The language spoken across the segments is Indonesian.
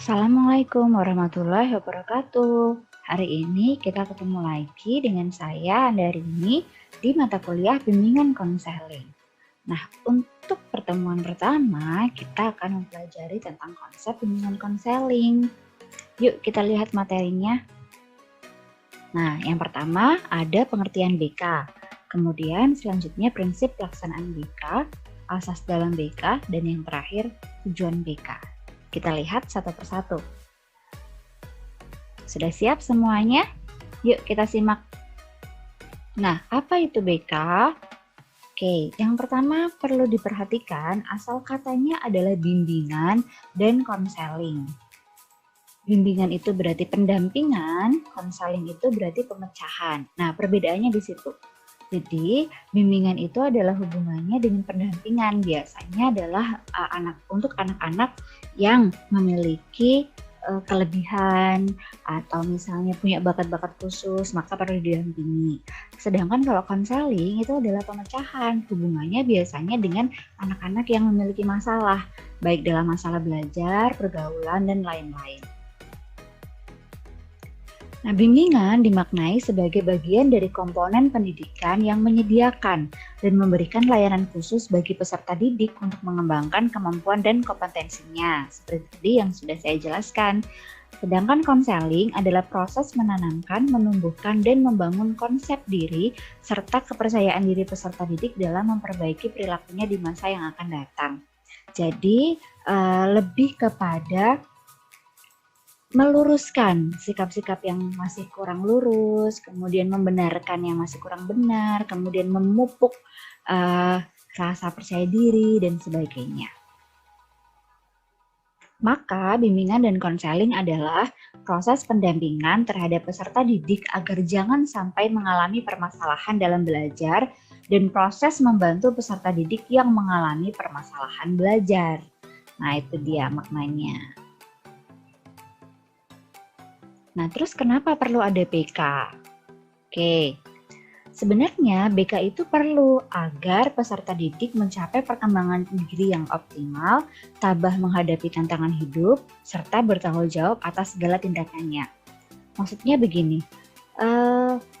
Assalamualaikum warahmatullahi wabarakatuh. Hari ini kita ketemu lagi dengan saya Andarini di mata kuliah bimbingan konseling. Nah, untuk pertemuan pertama kita akan mempelajari tentang konsep bimbingan konseling. Yuk kita lihat materinya. Nah, yang pertama ada pengertian BK. Kemudian selanjutnya prinsip pelaksanaan BK, asas dalam BK, dan yang terakhir tujuan BK. Kita lihat satu persatu. Sudah siap semuanya? Yuk kita simak. Nah, apa itu BK? Oke, yang pertama perlu diperhatikan asal katanya adalah bimbingan dan konseling. Bimbingan itu berarti pendampingan, konseling itu berarti pemecahan. Nah, perbedaannya di situ. Jadi, bimbingan itu adalah hubungannya dengan pendampingan. Biasanya adalah untuk anak-anak yang memiliki kelebihan atau misalnya punya bakat-bakat khusus, maka perlu didampingi. Sedangkan kalau konseling itu adalah pemecahan. Hubungannya biasanya dengan anak-anak yang memiliki masalah, baik dalam masalah belajar, pergaulan, dan lain-lain. Nah, bimbingan dimaknai sebagai bagian dari komponen pendidikan yang menyediakan dan memberikan layanan khusus bagi peserta didik untuk mengembangkan kemampuan dan kompetensinya, seperti tadi yang sudah saya jelaskan. Sedangkan konseling adalah proses menanamkan, menumbuhkan, dan membangun konsep diri serta kepercayaan diri peserta didik dalam memperbaiki perilakunya di masa yang akan datang. Jadi, lebih kepada meluruskan sikap-sikap yang masih kurang lurus, kemudian membenarkan yang masih kurang benar, kemudian memupuk rasa percaya diri, dan sebagainya. Maka bimbingan dan konseling adalah proses pendampingan terhadap peserta didik agar jangan sampai mengalami permasalahan dalam belajar dan proses membantu peserta didik yang mengalami permasalahan belajar. Nah, itu dia maknanya. Nah, terus kenapa perlu ada BK? Oke, sebenarnya BK itu perlu agar peserta didik mencapai perkembangan diri yang optimal, tabah menghadapi tantangan hidup, serta bertanggung jawab atas segala tindakannya. Maksudnya begini,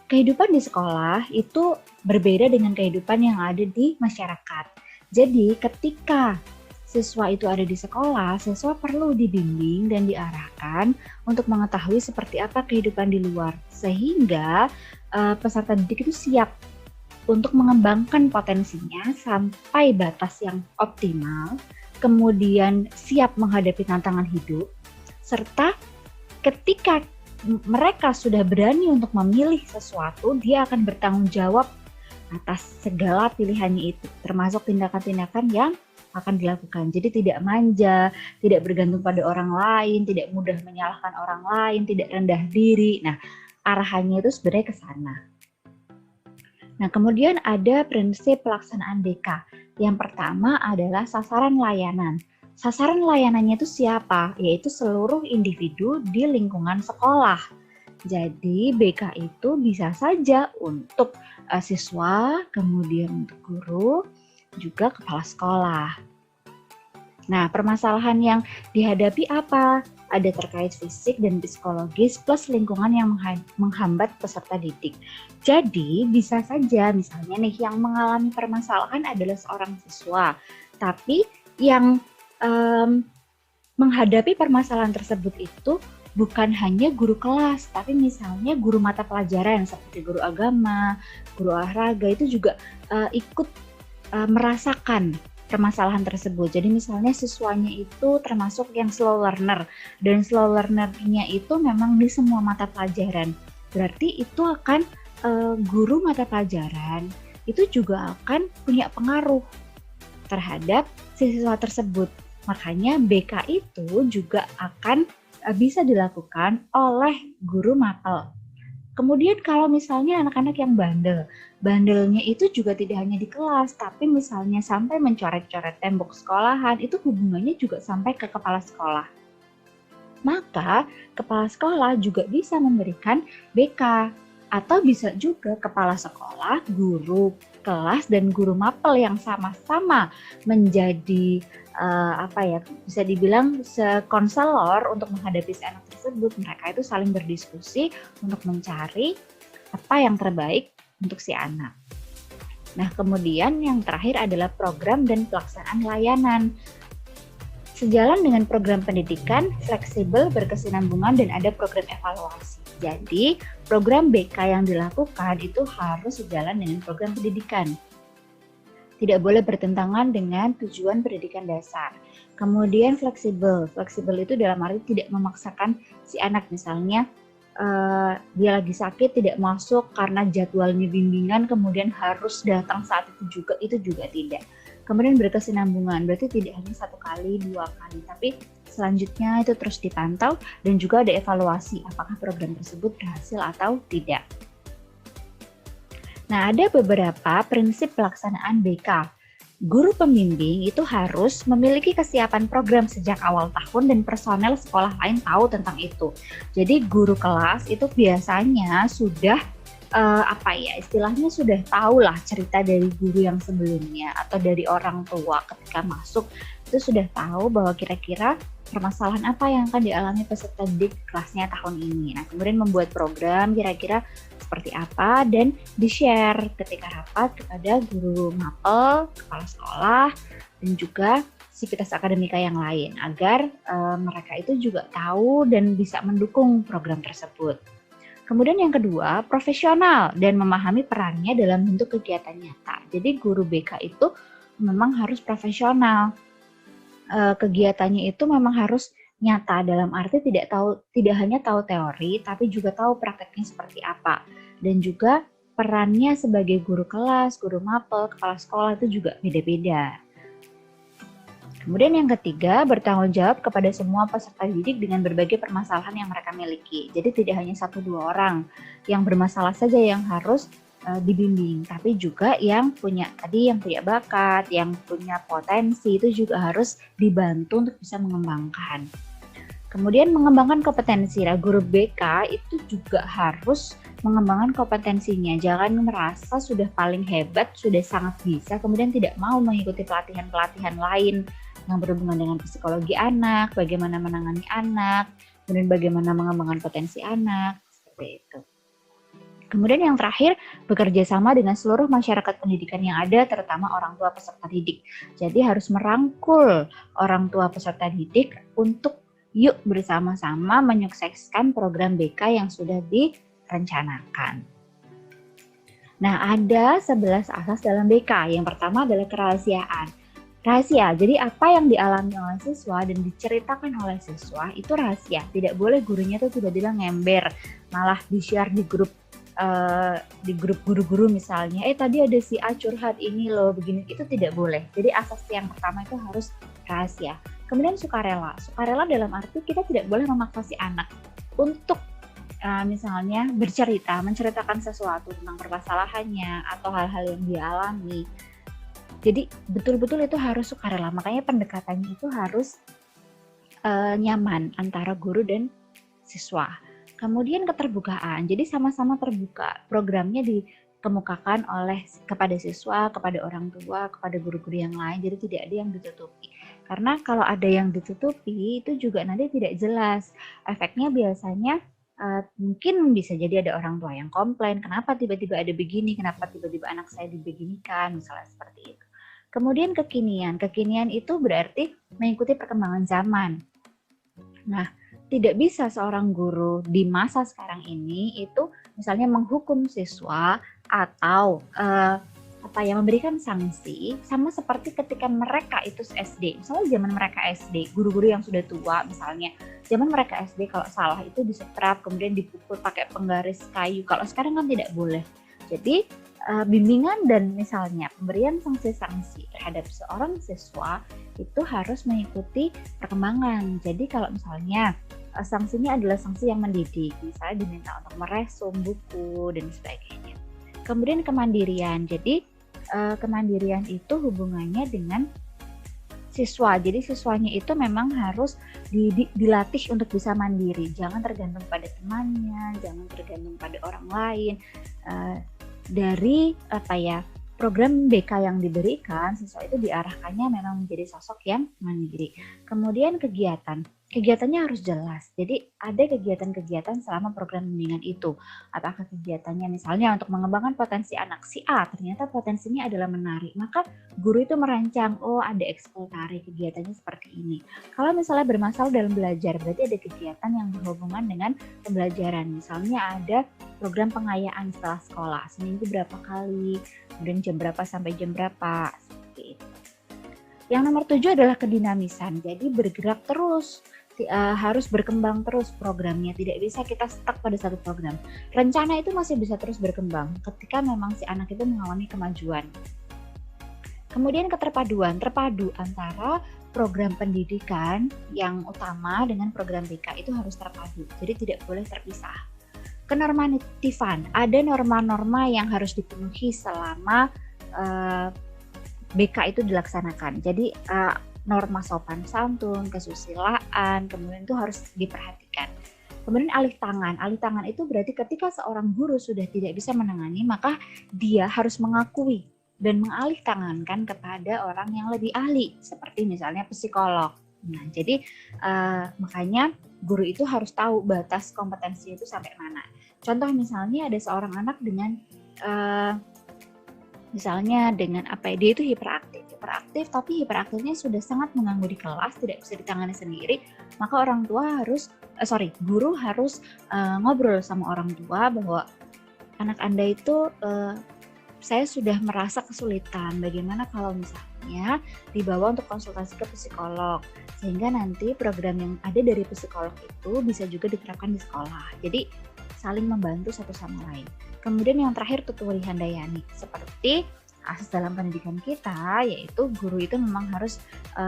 kehidupan di sekolah itu berbeda dengan kehidupan yang ada di masyarakat. Jadi ketika siswa itu ada di sekolah, siswa perlu dibimbing dan diarahkan untuk mengetahui seperti apa kehidupan di luar, sehingga peserta didik itu siap untuk mengembangkan potensinya sampai batas yang optimal, kemudian siap menghadapi tantangan hidup, serta ketika mereka sudah berani untuk memilih sesuatu, dia akan bertanggung jawab atas segala pilihannya itu, termasuk tindakan-tindakan yang akan dilakukan. Jadi tidak manja, tidak bergantung pada orang lain, tidak mudah menyalahkan orang lain, tidak rendah diri. Nah, arahannya itu sebenarnya ke sana. Nah, kemudian ada prinsip pelaksanaan BK. Yang pertama adalah sasaran layanan. Sasaran layanannya itu siapa? Yaitu seluruh individu di lingkungan sekolah. Jadi BK itu bisa saja untuk siswa, kemudian untuk guru, juga kepala sekolah. Nah, permasalahan yang dihadapi apa? Ada terkait fisik dan psikologis plus lingkungan yang menghambat peserta didik. Jadi, bisa saja misalnya nih yang mengalami permasalahan adalah seorang siswa, tapi yang menghadapi permasalahan tersebut itu bukan hanya guru kelas, tapi misalnya guru mata pelajaran seperti guru agama, guru olahraga itu juga ikut merasakan permasalahan tersebut. Jadi misalnya siswanya itu termasuk yang slow learner, dan slow learner-nya itu memang di semua mata pelajaran. Berarti itu akan guru mata pelajaran itu juga akan punya pengaruh terhadap siswa tersebut. Makanya BK itu juga akan bisa dilakukan oleh guru mapel. Kemudian kalau misalnya anak-anak yang bandelnya itu juga tidak hanya di kelas, tapi misalnya sampai mencoret-coret tembok sekolahan, itu hubungannya juga sampai ke kepala sekolah. Maka kepala sekolah juga bisa memberikan BK, atau bisa juga kepala sekolah, guru, kelas dan guru mapel yang sama-sama menjadi bisa dibilang konselor untuk menghadapi si anak tersebut. Mereka itu saling berdiskusi untuk mencari apa yang terbaik untuk si anak. Nah, kemudian yang terakhir adalah program dan pelaksanaan layanan. Sejalan dengan program pendidikan, fleksibel, berkesinambungan, dan ada program evaluasi. Jadi, program BK yang dilakukan itu harus sejalan dengan program pendidikan. Tidak boleh bertentangan dengan tujuan pendidikan dasar. Kemudian fleksibel. Fleksibel itu dalam arti tidak memaksakan si anak, misalnya dia lagi sakit tidak masuk karena jadwalnya bimbingan kemudian harus datang saat itu juga tidak. Kemudian berkesinambungan, berarti tidak hanya 1 kali, 2 kali, tapi selanjutnya itu terus dipantau dan juga ada evaluasi apakah program tersebut berhasil atau tidak. Nah, ada beberapa prinsip pelaksanaan BK. Guru pembimbing itu harus memiliki kesiapan program sejak awal tahun dan personel sekolah lain tahu tentang itu. Jadi guru kelas itu biasanya sudah istilahnya sudah tahu lah cerita dari guru yang sebelumnya atau dari orang tua ketika masuk itu sudah tahu bahwa kira-kira permasalahan apa yang akan dialami peserta didik kelasnya tahun ini. Nah, kemudian membuat program kira-kira seperti apa dan di-share ketika rapat kepada guru mapel, kepala sekolah, dan juga sivitas akademika yang lain agar mereka itu juga tahu dan bisa mendukung program tersebut. Kemudian yang kedua, profesional dan memahami perannya dalam bentuk kegiatan nyata. Jadi guru BK itu memang harus profesional. Kegiatannya itu memang harus nyata dalam arti tidak hanya tahu teori, tapi juga tahu prakteknya seperti apa. Dan juga perannya sebagai guru kelas, guru mapel, kepala sekolah itu juga beda-beda. Kemudian yang ketiga, bertanggung jawab kepada semua peserta didik dengan berbagai permasalahan yang mereka miliki. Jadi tidak hanya 1-2 orang yang bermasalah saja yang harus dibimbing, tapi juga yang punya bakat, yang punya potensi itu juga harus dibantu untuk bisa mengembangkan. Kemudian mengembangkan kompetensi. Guru BK itu juga harus mengembangkan kompetensinya. Jangan merasa sudah paling hebat, sudah sangat bisa, kemudian tidak mau mengikuti pelatihan-pelatihan lain yang berhubungan dengan psikologi anak, bagaimana menangani anak, kemudian bagaimana mengembangkan potensi anak, seperti itu. Kemudian yang terakhir, bekerja sama dengan seluruh masyarakat pendidikan yang ada, terutama orang tua peserta didik. Jadi harus merangkul orang tua peserta didik untuk yuk bersama-sama menyukseskan program BK yang sudah direncanakan. Nah, ada 11 asas dalam BK. Yang pertama adalah kerahasiaan. Rahasia, jadi apa yang dialami oleh siswa dan diceritakan oleh siswa itu rahasia. Tidak boleh gurunya tuh tiba-tiba ngember, malah di-share di grup guru-guru misalnya, tadi ada si A curhat ini loh, begini, itu tidak boleh. Jadi asas yang pertama itu harus rahasia. Kemudian sukarela. Sukarela dalam arti kita tidak boleh memaksa si anak untuk misalnya menceritakan sesuatu tentang permasalahannya atau hal-hal yang dia alami. Jadi betul-betul itu harus sukarela, makanya pendekatannya itu harus nyaman antara guru dan siswa. Kemudian keterbukaan, jadi sama-sama terbuka. Programnya dikemukakan kepada siswa, kepada orang tua, kepada guru-guru yang lain, jadi tidak ada yang ditutupi. Karena kalau ada yang ditutupi, itu juga nanti tidak jelas. Efeknya biasanya mungkin bisa jadi ada orang tua yang komplain, kenapa tiba-tiba ada begini, kenapa tiba-tiba anak saya dibeginikan, misalnya seperti itu. Kemudian kekinian itu berarti mengikuti perkembangan zaman. Nah, tidak bisa seorang guru di masa sekarang ini itu misalnya menghukum siswa atau memberikan sanksi sama seperti ketika mereka itu SD. Misalnya zaman mereka SD, guru-guru yang sudah tua misalnya, zaman mereka SD kalau salah itu disetrap kemudian dipukul pakai penggaris kayu. Kalau sekarang kan tidak boleh. Jadi bimbingan dan misalnya pemberian sanksi-sanksi terhadap seorang siswa itu harus mengikuti perkembangan. Jadi kalau misalnya sanksinya adalah sanksi yang mendidik, misalnya diminta untuk meresum buku dan sebagainya. Kemudian kemandirian. Jadi kemandirian itu hubungannya dengan siswa. Jadi siswanya itu memang harus dilatih untuk bisa mandiri. Jangan tergantung pada temannya, jangan tergantung pada orang lain. Dari program BK yang diberikan, siswa itu diarahkannya memang menjadi sosok yang mandiri. Kemudian kegiatannya harus jelas. Jadi ada kegiatan-kegiatan selama program bimbingan itu. Apakah kegiatannya misalnya untuk mengembangkan potensi anak si A, ternyata potensinya adalah menari. Maka guru itu merancang, oh ada ekskul tari, kegiatannya seperti ini. Kalau misalnya bermasalah dalam belajar, berarti ada kegiatan yang berhubungan dengan pembelajaran. Misalnya ada program pengayaan setelah sekolah, seminggu berapa kali, kemudian jam berapa sampai jam berapa, seperti itu. Yang nomor 7 adalah kedinamisan, jadi bergerak terus, harus berkembang terus programnya, tidak bisa kita stuck pada satu program. Rencana itu masih bisa terus berkembang ketika memang si anak itu mengalami kemajuan. Kemudian keterpaduan, terpadu antara program pendidikan yang utama dengan program BK itu harus terpadu, jadi tidak boleh terpisah. Kenormatifan, ada norma-norma yang harus dipenuhi selama BK itu dilaksanakan. Jadi norma sopan santun, kesusilaan, kemudian itu harus diperhatikan. Kemudian alih tangan itu berarti ketika seorang guru sudah tidak bisa menangani, maka dia harus mengakui dan mengalih tangankan kepada orang yang lebih ahli, seperti misalnya psikolog. Nah, jadi makanya guru itu harus tahu batas kompetensi itu sampai mana. Contoh misalnya ada seorang anak dengan dia itu hiperaktif, tapi hiperaktifnya sudah sangat mengganggu di kelas, tidak bisa ditangani sendiri, maka guru harus ngobrol sama orang tua bahwa anak Anda itu saya sudah merasa kesulitan, bagaimana kalau misalnya dibawa untuk konsultasi ke psikolog, sehingga nanti program yang ada dari psikolog itu bisa juga diterapkan di sekolah. Jadi saling membantu satu sama lain. Kemudian yang terakhir tuturi handayani, seperti asas dalam pendidikan kita, yaitu guru itu memang harus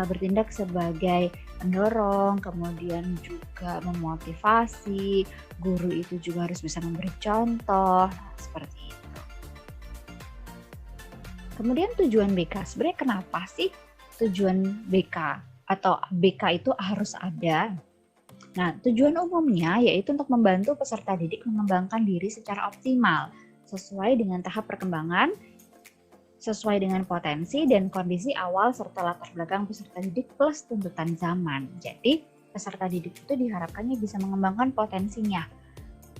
bertindak sebagai pendorong, kemudian juga memotivasi, guru itu juga harus bisa memberi contoh, seperti itu. Kemudian tujuan BK, sebenarnya kenapa sih tujuan BK atau BK itu harus ada? Nah, tujuan umumnya yaitu untuk membantu peserta didik mengembangkan diri secara optimal, sesuai dengan tahap perkembangan, sesuai dengan potensi dan kondisi awal serta latar belakang peserta didik plus tuntutan zaman. Jadi, peserta didik itu diharapkannya bisa mengembangkan potensinya,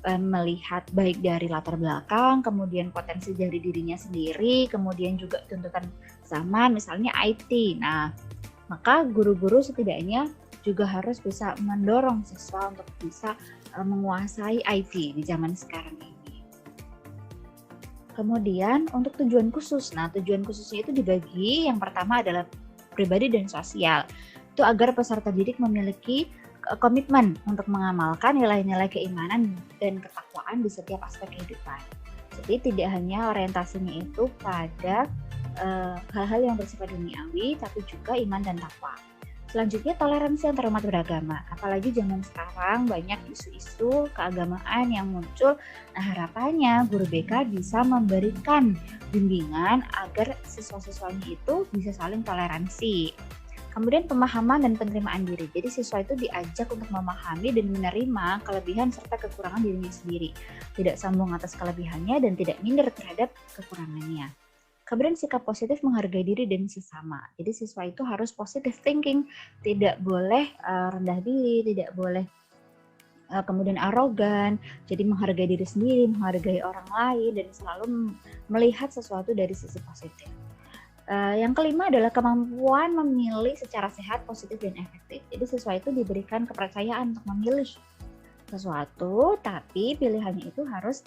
melihat baik dari latar belakang, kemudian potensi dari dirinya sendiri, kemudian juga tuntutan zaman, misalnya IT. Nah, maka guru-guru setidaknya juga harus bisa mendorong siswa untuk bisa menguasai IT di zaman sekarang ini. Kemudian untuk tujuan khusus, nah tujuan khususnya itu dibagi, yang pertama adalah pribadi dan sosial. Itu agar peserta didik memiliki komitmen untuk mengamalkan nilai-nilai keimanan dan ketakwaan di setiap aspek kehidupan. Jadi tidak hanya orientasinya itu pada hal-hal yang bersifat duniawi, tapi juga iman dan takwa. Selanjutnya toleransi antar umat beragama, apalagi zaman sekarang banyak isu-isu keagamaan yang muncul. Nah, harapannya guru BK bisa memberikan bimbingan agar siswa-siswanya itu bisa saling toleransi. Kemudian pemahaman dan penerimaan diri, jadi siswa itu diajak untuk memahami dan menerima kelebihan serta kekurangan dirinya sendiri, tidak sombong atas kelebihannya dan tidak minder terhadap kekurangannya. Kemudian sikap positif menghargai diri dan sesama. Jadi siswa itu harus positive thinking, tidak boleh rendah diri, tidak boleh kemudian arogan. Jadi menghargai diri sendiri, menghargai orang lain, dan selalu melihat sesuatu dari sisi positif. Yang kelima adalah kemampuan memilih secara sehat, positif, dan efektif. Jadi siswa itu diberikan kepercayaan untuk memilih sesuatu, tapi pilihannya itu harus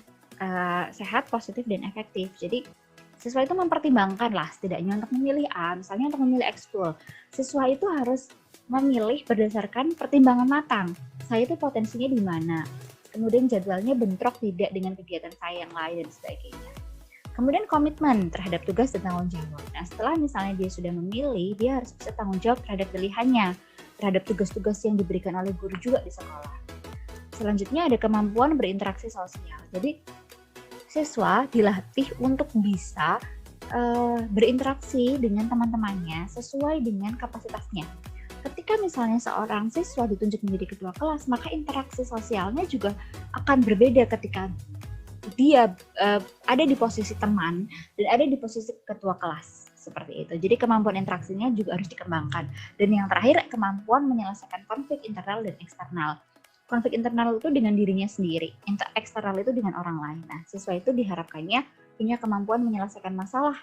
sehat, positif, dan efektif. Jadi siswa itu mempertimbangkan lah setidaknya untuk memilih A, misalnya untuk memilih ekskul. Siswa itu harus memilih berdasarkan pertimbangan matang. Saya itu potensinya di mana. Kemudian jadwalnya bentrok tidak dengan kegiatan saya yang lain dan sebagainya. Kemudian komitmen terhadap tugas dan tanggung jawab. Nah, setelah misalnya dia sudah memilih, dia harus bisa tanggung jawab terhadap pilihannya, terhadap tugas-tugas yang diberikan oleh guru juga di sekolah. Selanjutnya ada kemampuan berinteraksi sosial. Jadi siswa dilatih untuk bisa berinteraksi dengan teman-temannya sesuai dengan kapasitasnya. Ketika misalnya seorang siswa ditunjuk menjadi ketua kelas, maka interaksi sosialnya juga akan berbeda ketika dia ada di posisi teman dan ada di posisi ketua kelas seperti itu. Jadi kemampuan interaksinya juga harus dikembangkan. Dan yang terakhir, kemampuan menyelesaikan konflik internal dan eksternal. Konflik internal itu dengan dirinya sendiri, eksternal itu dengan orang lain. Nah, siswa itu diharapkannya punya kemampuan menyelesaikan masalah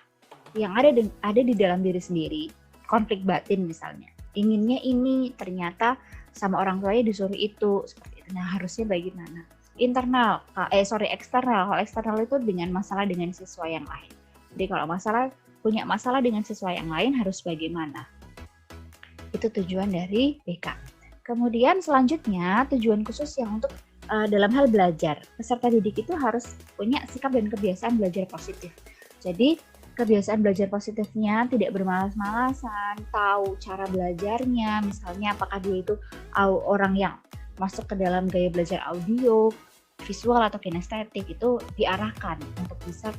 yang ada di dalam diri sendiri. Konflik batin misalnya, inginnya ini, ternyata sama orang tuanya disuruh itu, seperti itu. Nah, harusnya bagaimana? Eksternal. Kalau eksternal itu dengan masalah dengan siswa yang lain. Jadi kalau punya masalah dengan siswa yang lain harus bagaimana? Itu tujuan dari BK. Kemudian selanjutnya tujuan khusus yang untuk dalam hal belajar. Peserta didik itu harus punya sikap dan kebiasaan belajar positif. Jadi kebiasaan belajar positifnya tidak bermalas-malasan, tahu cara belajarnya, misalnya apakah dia itu orang yang masuk ke dalam gaya belajar audio, visual atau kinestetik, itu diarahkan untuk bisa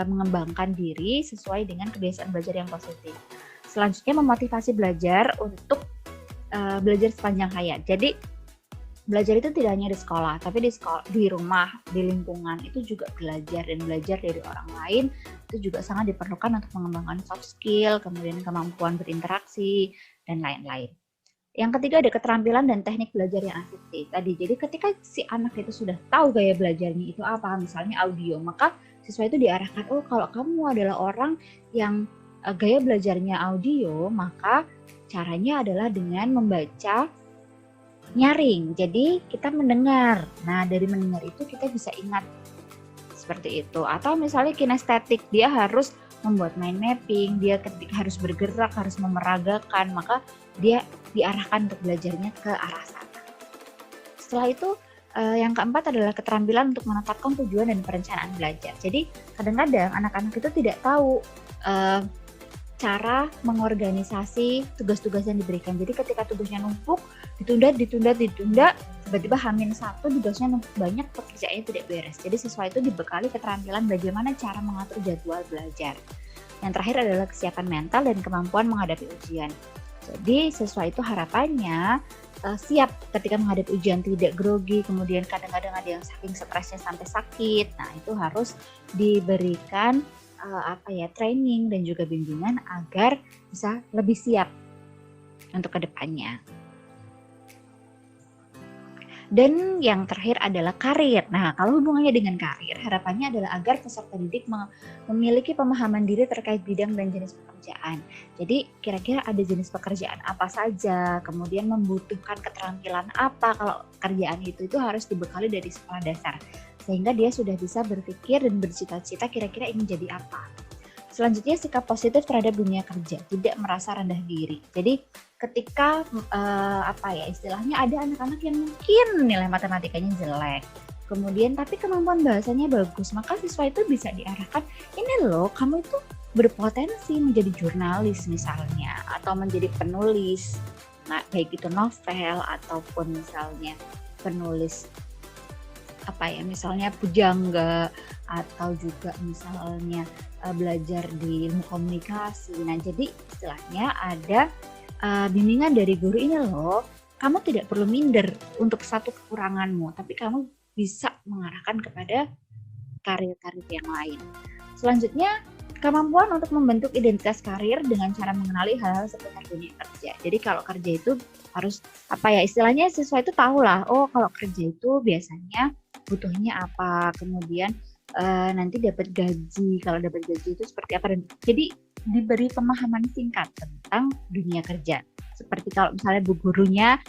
mengembangkan diri sesuai dengan kebiasaan belajar yang positif. Selanjutnya memotivasi belajar untuk belajar sepanjang hayat. Jadi belajar itu tidak hanya di sekolah, tapi di rumah, di lingkungan itu juga belajar, dan belajar dari orang lain itu juga sangat diperlukan untuk mengembangkan soft skill, kemudian kemampuan berinteraksi dan lain-lain. Yang ketiga ada keterampilan dan teknik belajar yang efektif tadi. Jadi ketika si anak itu sudah tahu gaya belajarnya itu apa, misalnya audio, maka siswa itu diarahkan, oh kalau kamu adalah orang yang gaya belajarnya audio, maka caranya adalah dengan membaca nyaring. Jadi kita mendengar. Nah, dari mendengar itu kita bisa ingat seperti itu. Atau misalnya kinestetik, dia harus membuat mind mapping, dia ketika harus bergerak, harus memeragakan, maka dia diarahkan untuk belajarnya ke arah sana. Setelah itu yang keempat adalah keterampilan untuk menetapkan tujuan dan perencanaan belajar. Jadi kadang-kadang anak-anak itu tidak tahu cara mengorganisasi tugas-tugas yang diberikan. Jadi ketika tugasnya numpuk, ditunda, tiba-tiba H-1 tugasnya numpuk banyak, pekerjaannya tidak beres. Jadi siswa itu dibekali keterampilan bagaimana cara mengatur jadwal belajar. Yang terakhir adalah kesiapan mental dan kemampuan menghadapi ujian. Jadi siswa itu harapannya siap ketika menghadapi ujian, tidak grogi, kemudian kadang-kadang ada yang saking stresnya sampai sakit. Nah, itu harus diberikan training dan juga bimbingan agar bisa lebih siap untuk kedepannya. Dan yang terakhir adalah karir. Nah, kalau hubungannya dengan karir, harapannya adalah agar peserta didik memiliki pemahaman diri terkait bidang dan jenis pekerjaan. Jadi, kira-kira ada jenis pekerjaan apa saja, kemudian membutuhkan keterampilan apa. Kalau kerjaan itu harus dibekali dari sekolah dasar, sehingga dia sudah bisa berpikir dan bercita-cita kira-kira ingin jadi apa. Selanjutnya, sikap positif terhadap dunia kerja, tidak merasa rendah diri. Jadi ketika istilahnya ada anak-anak yang mungkin nilai matematikanya jelek, kemudian tapi kemampuan bahasanya bagus, maka siswa itu bisa diarahkan, ini loh kamu itu berpotensi menjadi jurnalis misalnya, atau menjadi penulis, nah, baik itu novel ataupun misalnya penulis misalnya pujangga, atau juga misalnya belajar di ilmu komunikasi. Nah, jadi istilahnya ada bimbingan dari guru, ini loh, kamu tidak perlu minder untuk satu kekuranganmu, tapi kamu bisa mengarahkan kepada karir-karir yang lain. Selanjutnya, kemampuan untuk membentuk identitas karir dengan cara mengenali hal-hal seputar dunia kerja. Jadi kalau kerja itu harus istilahnya siswa itu tahu lah, oh kalau kerja itu biasanya butuhnya apa, kemudian nanti dapat gaji, kalau dapat gaji itu seperti apa, dan jadi diberi pemahaman singkat tentang dunia kerja. Seperti kalau misalnya bu gurunya,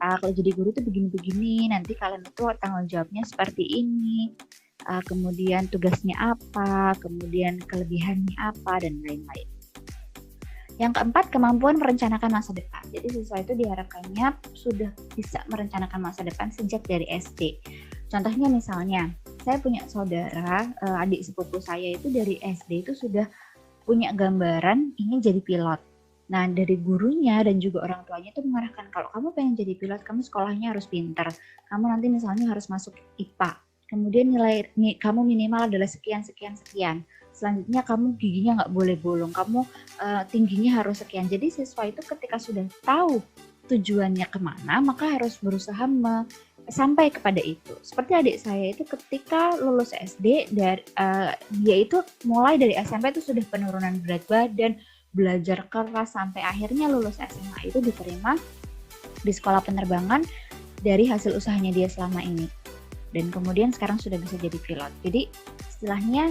kalau jadi guru itu begini-begini, nanti kalian itu tanggung jawabnya seperti ini, kemudian tugasnya apa, kemudian kelebihannya apa, dan lain-lain. Yang keempat, kemampuan merencanakan masa depan. Jadi siswa itu diharapkannya sudah bisa merencanakan masa depan sejak dari SD. Contohnya misalnya, saya punya saudara, adik sepupu saya itu dari SD itu sudah punya gambaran ingin jadi pilot. Nah, dari gurunya dan juga orang tuanya itu mengarahkan, kalau kamu pengen jadi pilot, kamu sekolahnya harus pintar. Kamu nanti misalnya harus masuk IPA. Kemudian nilai kamu minimal adalah sekian. Selanjutnya kamu giginya nggak boleh bolong, kamu tingginya harus sekian. Jadi siswa itu ketika sudah tahu tujuannya kemana, maka harus berusaha sampai kepada itu. Seperti adik saya itu ketika lulus SD, dia itu mulai dari SMP itu sudah penurunan berat badan, belajar keras sampai akhirnya lulus SMA itu diterima di sekolah penerbangan dari hasil usahanya dia selama ini. Dan kemudian sekarang sudah bisa jadi pilot. Jadi istilahnya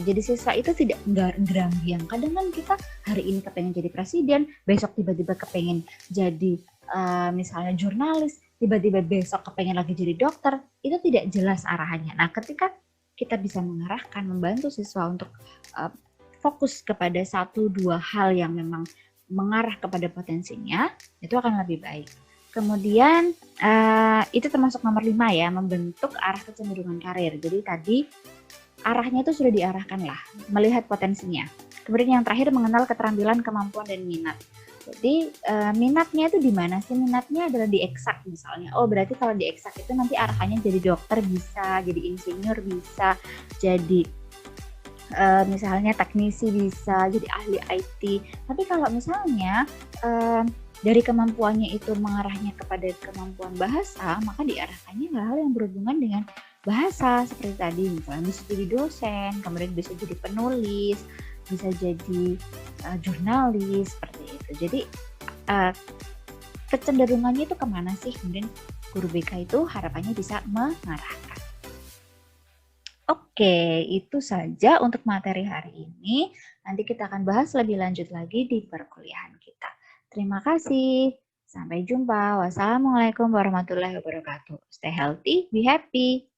jadi siswa itu tidak gerambiang. Kadang kan kita hari ini kepengen jadi presiden, besok tiba-tiba kepengen jadi misalnya jurnalis, tiba-tiba besok kepengen lagi jadi dokter, itu tidak jelas arahannya. Nah, ketika kita bisa mengarahkan, membantu siswa untuk fokus kepada 1-2 hal yang memang mengarah kepada potensinya, itu akan lebih baik. Kemudian itu termasuk nomor 5 ya, membentuk arah kecenderungan karir. Jadi tadi arahnya itu sudah diarahkan lah, melihat potensinya. Kemudian yang terakhir mengenal keterampilan, kemampuan, dan minat. Jadi minatnya itu di mana sih? Minatnya adalah di eksak misalnya. Oh, berarti kalau di eksak itu nanti arahannya jadi dokter bisa, jadi insinyur bisa, jadi misalnya teknisi bisa, jadi ahli IT. Tapi kalau misalnya dari kemampuannya itu mengarahnya kepada kemampuan bahasa, maka diarahkannya hal-hal yang berhubungan dengan bahasa seperti tadi, misalnya bisa jadi dosen, kemudian bisa jadi penulis, bisa jadi jurnalis seperti itu. Jadi kecenderungannya itu kemana sih? Kemudian guru BK itu harapannya bisa mengarahkan. Oke, itu saja untuk materi hari ini. Nanti kita akan bahas lebih lanjut lagi di perkuliahan kita. Terima kasih. Sampai jumpa. Wassalamualaikum warahmatullahi wabarakatuh. Stay healthy, be happy.